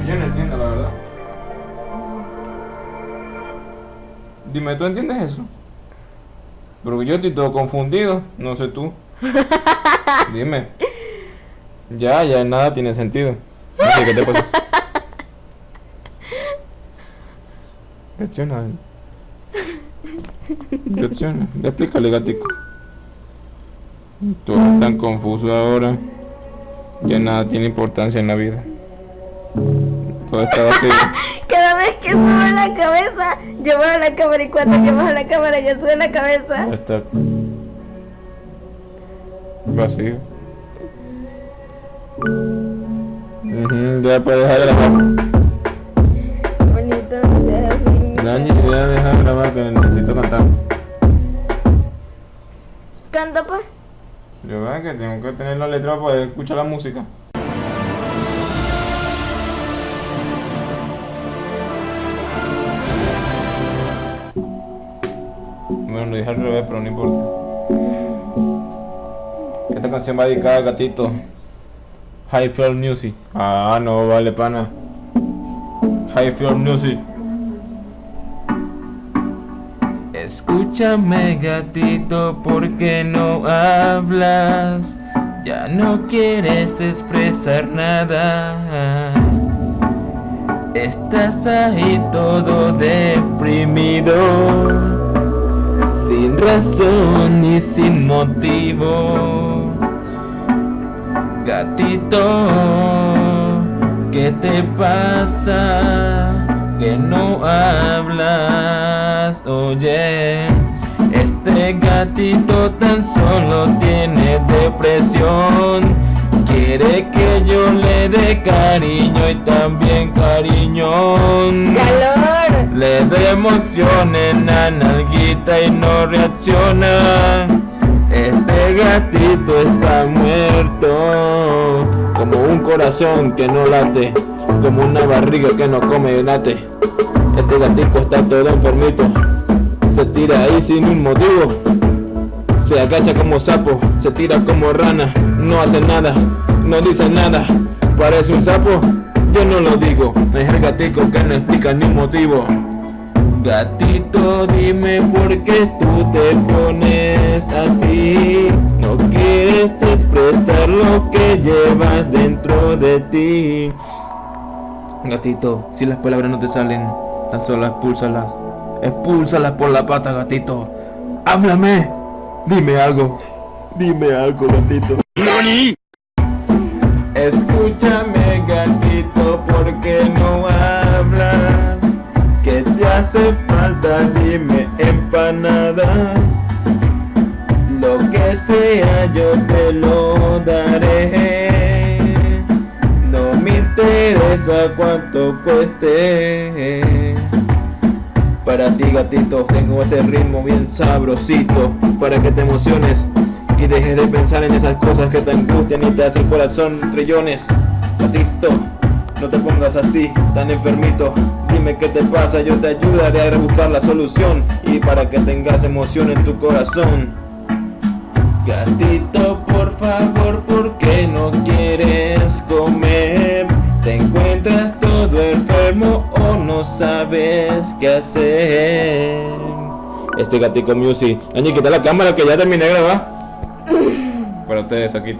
Yo no entiendo la verdad. Dime, ¿tú entiendes eso? Porque yo estoy todo confundido, no sé tú. Dime. Ya nada tiene sentido. Oye, ¿qué te pasa? Reacciona. Reacciona. Explícale, gatico. Todo es tan confuso ahora. Ya nada tiene importancia en la vida. Todo está vacío. Cada vez que subo la cabeza, yo bajo la cámara y cuando yo bajo la cámara, yo subo la cabeza. Está vacío. Ya puedes dejar de grabar. Bonito, ya así. Dani, ya deja de grabar que necesito cantar. Canta pues. Yo veo que tengo que tener la letra para poder escuchar la música. Bueno, lo dije al revés, pero no importa. Esta canción va dedicada al gatito. High Floor Music. Ah, no, vale, pana. High Floor Music. Escúchame, gatito, ¿por qué no hablas? Ya no quieres expresar nada. Estás ahí todo deprimido, sin razón ni sin motivo. Gatito, ¿qué te pasa? Que no hablas. Oye, este gatito tan solo tiene depresión. Quiere que yo le dé cariño y también cariñón. ¡Calor! Le dé emoción en la nalguita y no reacciona. Este gatito está muerto, como un corazón que no late, como una barriga que no come y late. Este gatito está todo enfermito, se tira ahí sin un motivo, se agacha como sapo, se tira como rana, no hace nada, no dice nada, parece un sapo, yo no lo digo, es el gatito que no explica ni un motivo. Gatito, dime por qué tú te pones así. No quieres expresar lo que llevas dentro de ti. Gatito, si las palabras no te salen, tan solo expúlsalas. Expúlsalas por la pata, gatito. Háblame. Dime algo, gatito. ¿Nani? Escúchame, gatito, ¿por qué no hablas? ¿Qué te hace falta? Dime, empanada. Lo que sea yo te lo daré. No me interesa cuánto cueste. Para ti, gatito, tengo este ritmo bien sabrosito, para que te emociones y dejes de pensar en esas cosas que te angustian y te hacen corazón trillones. Gatito, no te pongas así, tan enfermito. Dime qué te pasa, yo te ayudaré a buscar la solución y para que tengas emoción en tu corazón. Gatito, por favor, ¿por qué no quieres comer? ¿Te encuentras todo enfermo o no sabes qué hacer? Este Gatico Music. Añi, quita la cámara que ya terminé de grabar. Para ustedes, aquí.